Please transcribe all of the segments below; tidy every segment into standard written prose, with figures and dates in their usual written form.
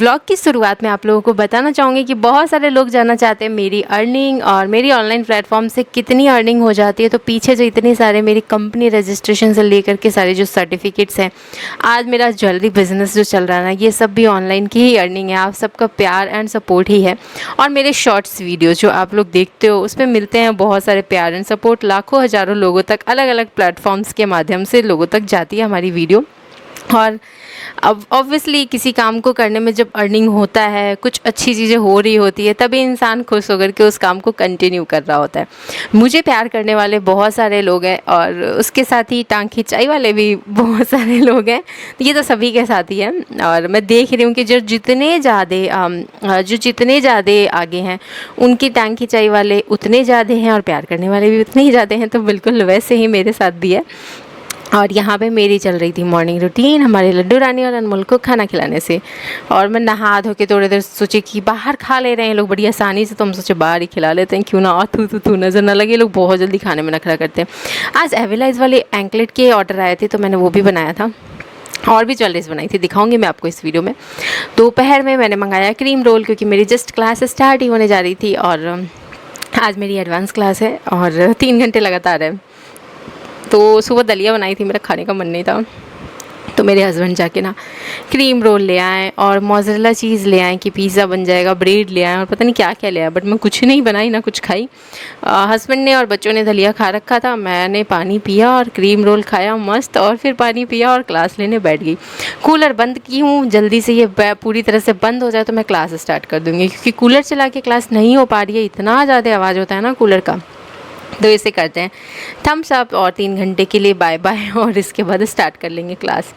Vlog की शुरुआत में आप लोगों को बताना चाहूँगी कि बहुत सारे लोग जानना चाहते हैं मेरी अर्निंग और मेरी ऑनलाइन प्लेटफॉर्म से कितनी अर्निंग हो जाती है। तो पीछे जो इतने सारे मेरी कंपनी रजिस्ट्रेशन से लेकर के सारे जो सर्टिफिकेट्स हैं, आज मेरा ज्वेलरी बिजनेस जो चल रहा है ना, ये सब भी ऑनलाइन की ही अर्निंग है। आप सबका प्यार एंड सपोर्ट ही है। और मेरे शॉर्ट्स वीडियो जो आप लोग देखते हो उसमें मिलते हैं बहुत सारे प्यार एंड सपोर्ट। लाखों हज़ारों लोगों तक अलग अलग प्लेटफॉर्म्स के माध्यम से लोगों तक जाती है हमारी वीडियो। और अब ऑब्वियसली किसी काम को करने में जब अर्निंग होता है, कुछ अच्छी चीज़ें हो रही होती है, तभी इंसान खुश होकर के उस काम को कंटिन्यू कर रहा होता है। मुझे प्यार करने वाले बहुत सारे लोग हैं और उसके साथ ही टांग खिंचाई वाले भी बहुत सारे लोग हैं। ये तो सभी के साथ ही है। और मैं देख रही हूँ कि जो जितने ज़्यादा आगे हैं, उनकी टांग खिंचाई वाले उतने ज़्यादा हैं और प्यार करने वाले भी उतने ही ज़्यादा हैं। तो बिल्कुल वैसे ही मेरे साथ भी है। और यहाँ पे मेरी चल रही थी मॉर्निंग रूटीन हमारे लड्डू रानी और अनमोल को खाना खिलाने से। और मैं नहा धो के थोड़ी देर सोची कि बाहर खा ले रहे हैं लोग बड़ी आसानी से, तो हम सोचे बाहर ही खिला लेते हैं, क्यों ना और थू नज़र ना लगे। लोग बहुत जल्दी खाने में नखरा करते हैं। आज एविलाइज वाले एंकलेट के ऑर्डर आए थे, तो मैंने वो भी बनाया था और भी ज्वेलरीज बनाई थी, दिखाऊंगी मैं आपको इस वीडियो में। दोपहर में मैंने मंगाया क्रीम रोल, क्योंकि मेरी जस्ट क्लास स्टार्ट ही होने जा रही थी और आज मेरी एडवांस क्लास है और 3 घंटे लगातार है। तो सुबह दलिया बनाई थी, मेरा खाने का मन नहीं था, तो मेरे हस्बैंड जाके ना क्रीम रोल ले आए और मोज़रेला चीज़ ले आए कि पिज़्ज़ा बन जाएगा, ब्रेड ले आए और पता नहीं क्या क्या ले आए, बट मैं कुछ नहीं बनाई ना कुछ खाई। हस्बैंड ने और बच्चों ने दलिया खा रखा था, मैंने पानी पिया और क्रीम रोल खाया मस्त, और फिर पानी पिया और क्लास लेने बैठ गई। कूलर बंद की हूँ, जल्दी से ये पूरी तरह से बंद हो जाए तो मैं क्लास स्टार्ट कर दूँगी, क्योंकि कूलर चला के क्लास नहीं हो पा रही है, इतना ज़्यादा आवाज़ होता है ना कूलर का। तो इसे करते हैं थम्स अप और 3 घंटे के लिए बाय बाय, और इसके बाद स्टार्ट कर लेंगे क्लास।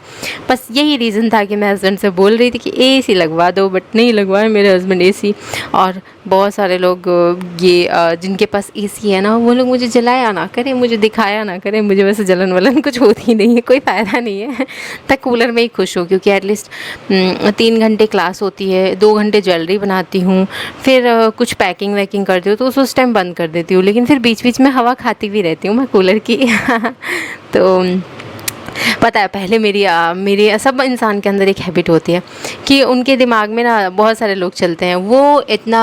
बस यही रीज़न था कि मैं हस्बैंड से बोल रही थी कि एसी लगवा दो, बट नहीं लगवाए मेरे हस्बैंड एसी। और बहुत सारे लोग जिनके पास एसी है ना, वो लोग मुझे जलाया ना करें, मुझे दिखाया ना करें, मुझे वैसे जलन वलन कुछ होती ही नहीं है, कोई फ़ायदा नहीं है। तक कूलर में ही खुश हूँ, क्योंकि एटलीस्ट 3 घंटे क्लास होती है, 2 घंटे ज्वेलरी बनाती हूँ, फिर कुछ पैकिंग वैकिंग करती हूँ, तो उस टाइम बंद कर देती हूँ, लेकिन फिर बीच बीच में हवा खाती भी रहती हूँ मैं कूलर की। तो पता है पहले मेरी सब इंसान के अंदर एक हैबिट होती है कि उनके दिमाग में ना बहुत सारे लोग चलते हैं, वो इतना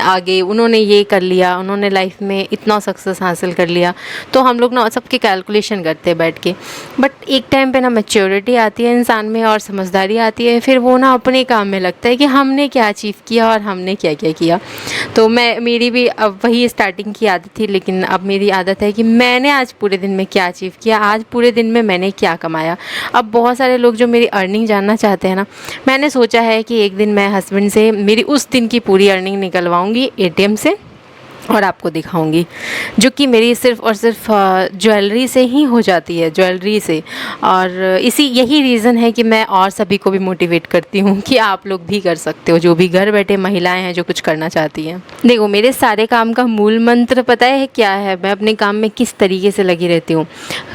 आगे, उन्होंने ये कर लिया, उन्होंने लाइफ में इतना सक्सेस हासिल कर लिया, तो हम लोग ना सबके कैलकुलेशन करते हैं बैठ के। बट एक टाइम पे ना मैच्योरिटी आती है इंसान में और समझदारी आती है, फिर वो ना अपने काम में लगता है कि हमने क्या अचीव किया और हमने क्या क्या किया। तो मेरी भी अब वही स्टार्टिंग की आदत थी, लेकिन अब मेरी आदत है कि मैंने आज पूरे दिन में क्या अचीव किया, आज पूरे दिन में मैंने क्या कमाया। अब बहुत सारे लोग जो मेरी अर्निंग जानना चाहते हैं ना, मैंने सोचा है कि एक दिन मैं हस्बैंड से मेरी उस दिन की पूरी अर्निंग निकलवाऊंगी एटीएम से और आपको दिखाऊंगी, जो कि मेरी सिर्फ़ और सिर्फ ज्वेलरी से ही हो जाती है, ज्वेलरी से। और यही रीज़न है कि मैं और सभी को भी मोटिवेट करती हूँ कि आप लोग भी कर सकते हो, जो भी घर बैठे महिलाएं हैं जो कुछ करना चाहती हैं। देखो, मेरे सारे काम का मूल मंत्र पता है क्या है, मैं अपने काम में किस तरीके से लगी रहती हूँ।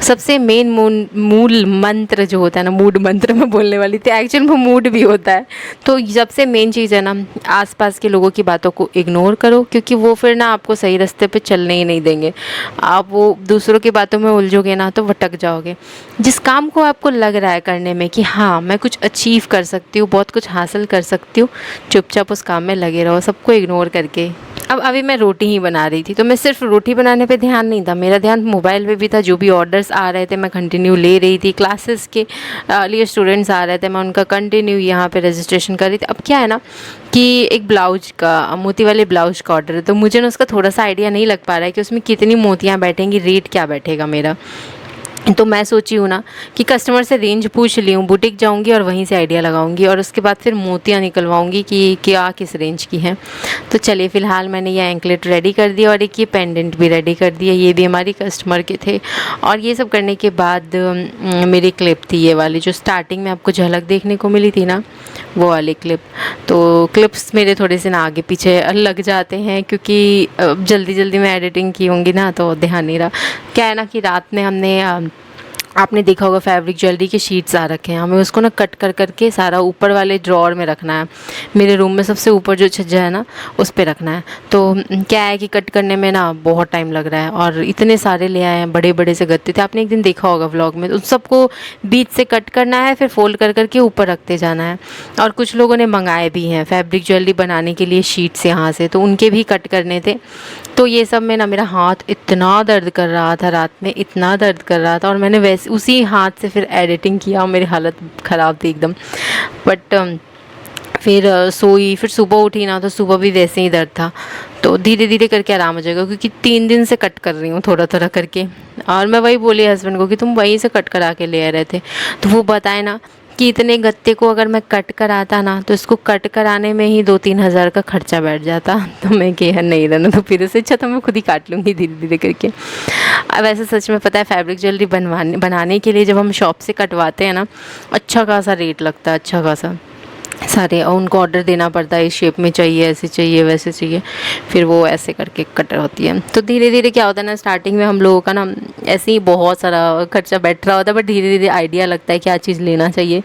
सबसे मेन मूल मंत्र जो होता है ना, मूड मंत्र मैं बोलने वाली थी, एक्चुअल में मूड भी होता है। तो सबसे मेन चीज़ है ना, आसपास के लोगों की बातों को इग्नोर करो, क्योंकि वो फिर ना आपको सही रास्ते पे चलने ही नहीं देंगे। आप वो दूसरों की बातों में उलझोगे ना तो भटक जाओगे। जिस काम को आपको लग रहा है करने में कि हाँ मैं कुछ अचीव कर सकती हूँ, बहुत कुछ हासिल कर सकती हूँ, चुपचाप उस काम में लगे रहो, सबको इग्नोर करके। अब अभी मैं रोटी ही बना रही थी, तो मैं सिर्फ रोटी बनाने पे ध्यान नहीं था, मेरा ध्यान मोबाइल पे भी था। जो भी ऑर्डर्स आ रहे थे मैं कंटिन्यू ले रही थी, क्लासेस के लिए स्टूडेंट्स आ रहे थे, मैं उनका कंटिन्यू यहाँ पे रजिस्ट्रेशन कर रही थी। अब क्या है ना कि एक ब्लाउज का, मोती वाले ब्लाउज का ऑर्डर है, तो मुझे ना उसका थोड़ा सा आइडिया नहीं लग पा रहा है कि उसमें कितनी मोतियाँ बैठेंगी, रेट क्या बैठेगा मेरा। तो मैं सोची हूँ ना कि कस्टमर से रेंज पूछ ली हूँ, बुटीक जाऊँगी और वहीं से आइडिया लगाऊंगी और उसके बाद फिर मोतियाँ निकलवाऊँगी कि क्या किस रेंज की हैं। तो चलिए, फ़िलहाल मैंने ये एंकलेट रेडी कर दिया और एक ये पेंडेंट भी रेडी कर दिया, ये भी हमारी कस्टमर के थे। और ये सब करने के बाद मेरी क्लिप थी ये वाली, जो स्टार्टिंग में आपको झलक देखने को मिली थी ना, वो वाली क्लिप। तो क्लिप्स मेरे थोड़े से ना आगे पीछे लग जाते हैं, क्योंकि जल्दी जल्दी में एडिटिंग की होंगी ना, तो ध्यान नहीं रहा। क्या है ना कि रात में हमने आपने देखा होगा फैब्रिक ज्वेलरी के शीट्स आ रखे हैं, हमें उसको ना कट कर करके सारा ऊपर वाले ड्रॉअर में रखना है। मेरे रूम में सबसे ऊपर जो छज्जा है ना उस पे रखना है। तो क्या है कि कट करने में ना बहुत टाइम लग रहा है, और इतने सारे ले आए हैं, बड़े बड़े से गत्ते थे, आपने एक दिन देखा होगा व्लॉग में। उन सबको बीच से कट करना है, फिर फोल्ड कर करके ऊपर रखते जाना है। और कुछ लोगों ने मंगाए भी हैं फैब्रिक ज्वेलरी बनाने के लिए शीट्स यहाँ से, तो उनके भी कट करने थे। तो ये सब में ना मेरा हाथ इतना दर्द कर रहा था, रात में इतना दर्द कर रहा था, और मैंने वैसे उसी हाथ से फिर एडिटिंग किया और मेरी हालत ख़राब थी एकदम। बट फिर सोई, फिर सुबह उठी ना तो सुबह भी वैसे ही दर्द था। तो धीरे धीरे करके आराम हो जाएगा, क्योंकि 3 दिन से कट कर रही हूँ थोड़ा थोड़ा करके। और मैं वही बोली हस्बैंड को कि तुम वहीं से कट करा के ले आ रहे थे, तो वो बताए ना कि इतने गत्ते को अगर मैं कट कराता ना तो इसको कट कराने में ही 2-3 हज़ार का खर्चा बैठ जाता। तो मैं कहा नहीं रहना, तो फिर से अच्छा तो मैं खुद ही काट लूँगी धीरे धीरे करके। अब वैसे सच में पता है फैब्रिक ज्वेलरी बनाने के लिए जब हम शॉप से कटवाते हैं ना, अच्छा खासा रेट लगता है, अच्छा खासा सारे, और उनको ऑर्डर देना पड़ता है, इस शेप में चाहिए, ऐसे चाहिए, वैसे चाहिए, फिर वो ऐसे करके कट होती है। तो धीरे धीरे क्या होता है ना, स्टार्टिंग में हम लोगों का ना ऐसे ही बहुत सारा खर्चा बैठ रहा होता है, बट धीरे धीरे आइडिया लगता है क्या चीज़ लेना चाहिए,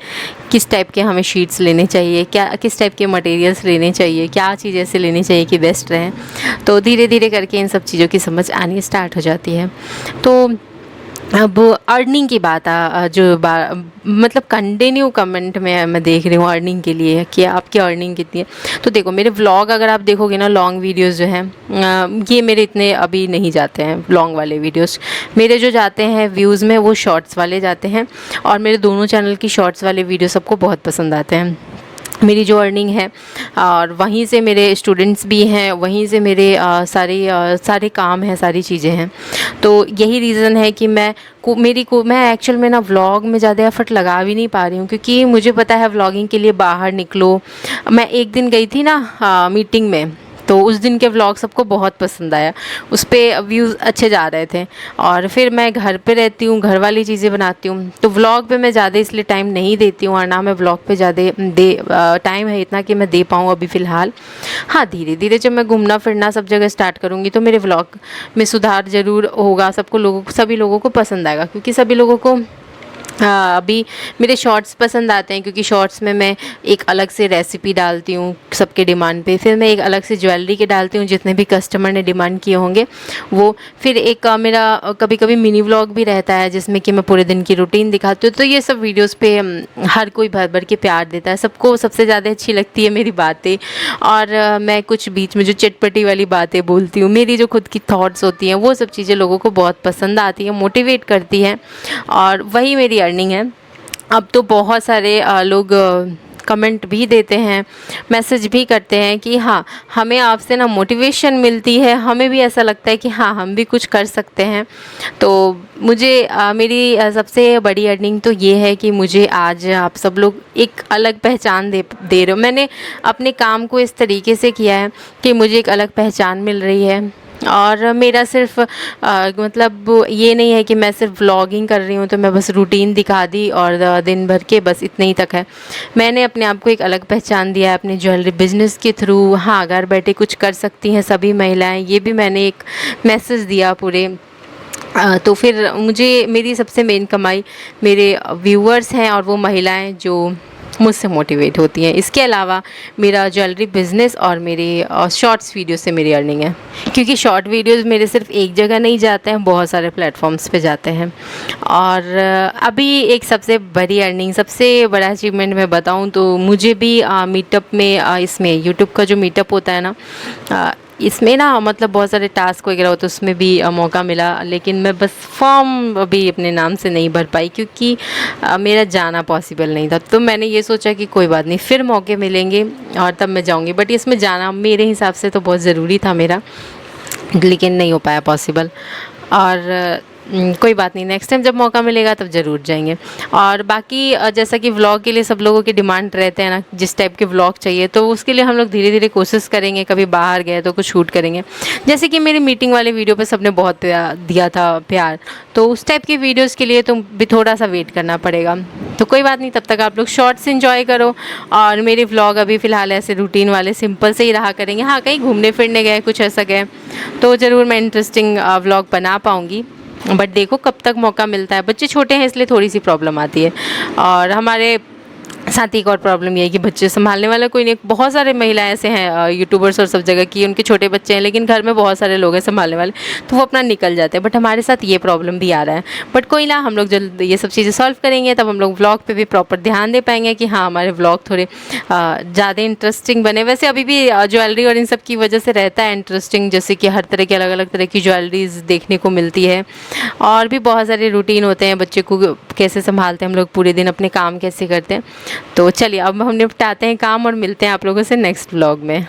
किस टाइप के हमें शीट्स लेने चाहिए, क्या किस टाइप के मटेरियल्स लेने चाहिए, क्या चीज़ ऐसे लेनी चाहिए कि बेस्ट रहें। तो धीरे धीरे करके इन सब चीज़ों की समझ आनी स्टार्ट हो जाती है। तो अब अर्निंग की बात मतलब कंटिन्यू कमेंट में मैं देख रही हूँ अर्निंग के लिए कि आपकी अर्निंग कितनी है। तो देखो मेरे व्लॉग अगर आप देखोगे ना, लॉन्ग वीडियोस जो हैं ये मेरे इतने अभी नहीं जाते हैं लॉन्ग वाले वीडियोस। मेरे जो जाते हैं व्यूज़ में वो शॉर्ट्स वाले जाते हैं, और मेरे दोनों चैनल की शॉर्ट्स वाले वीडियो सबको बहुत पसंद आते हैं। मेरी जो अर्निंग है, और वहीं से मेरे स्टूडेंट्स भी हैं, वहीं से मेरे सारे काम हैं, सारी चीज़ें हैं। तो यही रीज़न है कि मैं एक्चुअल में ना व्लॉग में ज़्यादा एफर्ट लगा भी नहीं पा रही हूँ, क्योंकि मुझे पता है व्लॉगिंग के लिए बाहर निकलो। मैं एक दिन गई थी ना मीटिंग में, तो उस दिन के व्लॉग सबको बहुत पसंद आया, उस पर व्यूज़ अच्छे जा रहे थे। और फिर मैं घर पे रहती हूँ, घर वाली चीज़ें बनाती हूँ, तो व्लॉग पे मैं ज़्यादा इसलिए टाइम नहीं देती हूँ, और ना मैं व्लॉग पे ज़्यादा टाइम है इतना कि मैं दे पाऊँ अभी फ़िलहाल। हाँ, धीरे धीरे जब मैं घूमना फिरना सब जगह स्टार्ट करूँगी तो मेरे व्लॉग में सुधार ज़रूर होगा, सभी लोगों को पसंद आएगा, क्योंकि सभी लोगों को अभी मेरे शॉर्ट्स पसंद आते हैं, क्योंकि शॉर्ट्स में मैं एक अलग से रेसिपी डालती हूँ सबके डिमांड पे, फिर मैं एक अलग से ज्वेलरी के डालती हूँ जितने भी कस्टमर ने डिमांड किए होंगे वो, फिर एक मेरा कभी कभी मिनी व्लॉग भी रहता है जिसमें कि मैं पूरे दिन की रूटीन दिखाती हूँ। तो ये सब वीडियोज़ पे हर कोई भर भर के प्यार देता है, सबको सबसे ज़्यादा अच्छी लगती है मेरी बातें, और मैं कुछ बीच में जो चटपटी वाली बातें बोलती हूँ, मेरी जो खुद की थॉट्स होती हैं, वो सब चीज़ें लोगों को बहुत पसंद आती हैं, मोटिवेट करती हैं, और वही मेरी अर्निंग है। अब तो बहुत सारे लोग कमेंट भी देते हैं, मैसेज भी करते हैं कि हाँ हमें आपसे ना मोटिवेशन मिलती है, हमें भी ऐसा लगता है कि हाँ हम भी कुछ कर सकते हैं। तो मुझे मेरी सबसे बड़ी अर्निंग तो ये है कि मुझे आज आप सब लोग एक अलग पहचान दे रहे हो। मैंने अपने काम को इस तरीके से किया है कि मुझे एक अलग पहचान मिल रही है, और मेरा सिर्फ मतलब ये नहीं है कि मैं सिर्फ व्लॉगिंग कर रही हूँ तो मैं बस रूटीन दिखा दी और दिन भर के बस इतने ही तक है। मैंने अपने आप को एक अलग पहचान दिया है अपने ज्वेलरी बिज़नेस के थ्रू। हाँ, घर बैठे कुछ कर सकती हैं सभी महिलाएं, ये भी मैंने एक मैसेज दिया पूरे। तो फिर मुझे मेरी सबसे मेन कमाई मेरे व्यूअर्स हैं, और वो महिलाएं जो मुझसे मोटिवेट होती हैं। इसके अलावा मेरा ज्वेलरी बिज़नेस और मेरे शॉर्ट्स वीडियो से मेरी अर्निंग है, क्योंकि शॉर्ट वीडियोस मेरे सिर्फ एक जगह नहीं जाते हैं, बहुत सारे प्लेटफॉर्म्स पे जाते हैं। और अभी एक सबसे बड़ी अर्निंग, सबसे बड़ा अचीवमेंट मैं बताऊं तो मुझे भी मीटअप में इसमें यूट्यूब का जो मीटअप होता है ना, इसमें ना मतलब बहुत सारे टास्क वगैरह होते हैं, उसमें भी मौका मिला, लेकिन मैं बस फॉर्म अभी अपने नाम से नहीं भर पाई क्योंकि मेरा जाना पॉसिबल नहीं था। तो मैंने ये सोचा कि कोई बात नहीं, फिर मौके मिलेंगे और तब मैं जाऊंगी। बट इसमें जाना मेरे हिसाब से तो बहुत ज़रूरी था मेरा, लेकिन नहीं हो पाया पॉसिबल। और कोई बात नहीं, नेक्स्ट टाइम जब मौका मिलेगा तब ज़रूर जाएंगे। और बाकी जैसा कि व्लॉग के लिए सब लोगों के डिमांड रहते हैं ना, जिस टाइप के व्लॉग चाहिए, तो उसके लिए हम लोग धीरे धीरे कोशिश करेंगे। कभी बाहर गए तो कुछ शूट करेंगे, जैसे कि मेरी मीटिंग वाले वीडियो पे सबने बहुत दिया था प्यार, तो उस टाइप की वीडियोज़ के लिए तो भी थोड़ा सा वेट करना पड़ेगा। तो कोई बात नहीं, तब तक आप लोग शॉर्ट्स इन्जॉय करो, और मेरे व्लॉग अभी फ़िलहाल ऐसे रूटीन वाले सिंपल से ही रहा करेंगे। हाँ, कहीं घूमने फिरने गए, कुछ ऐसा गए तो ज़रूर मैं इंटरेस्टिंग व्लॉग बना पाऊँगी। बट देखो कब तक मौका मिलता है, बच्चे छोटे हैं इसलिए थोड़ी सी प्रॉब्लम आती है। और हमारे साथ एक और प्रॉब्लम ये है कि बच्चे संभालने वाला कोई नहीं। बहुत सारे महिलाएं ऐसे हैं यूट्यूबर्स और सब जगह की उनके छोटे बच्चे हैं, लेकिन घर में बहुत सारे लोग हैं संभालने वाले, तो वो अपना निकल जाते हैं। बट हमारे साथ ये प्रॉब्लम भी आ रहा है। बट कोई ना, हम लोग जल्द ये सब चीज़ें सॉल्व करेंगे, तब हम लोग व्लॉग पे भी प्रॉपर ध्यान दे पाएंगे कि हाँ हमारे व्लॉग थोड़े ज़्यादा इंटरेस्टिंग बने। वैसे अभी भी ज्वेलरी और इन सब की वजह से रहता है इंटरेस्टिंग, जैसे कि हर तरह की अलग अलग तरह की ज्वेलरीज देखने को मिलती है, और भी बहुत सारे रूटीन होते हैं, बच्चे को कैसे संभालते हैं हम लोग पूरे दिन, अपने काम कैसे करते हैं। तो चलिए अब हम निपटाते हैं काम और मिलते हैं आप लोगों से नेक्स्ट व्लॉग में।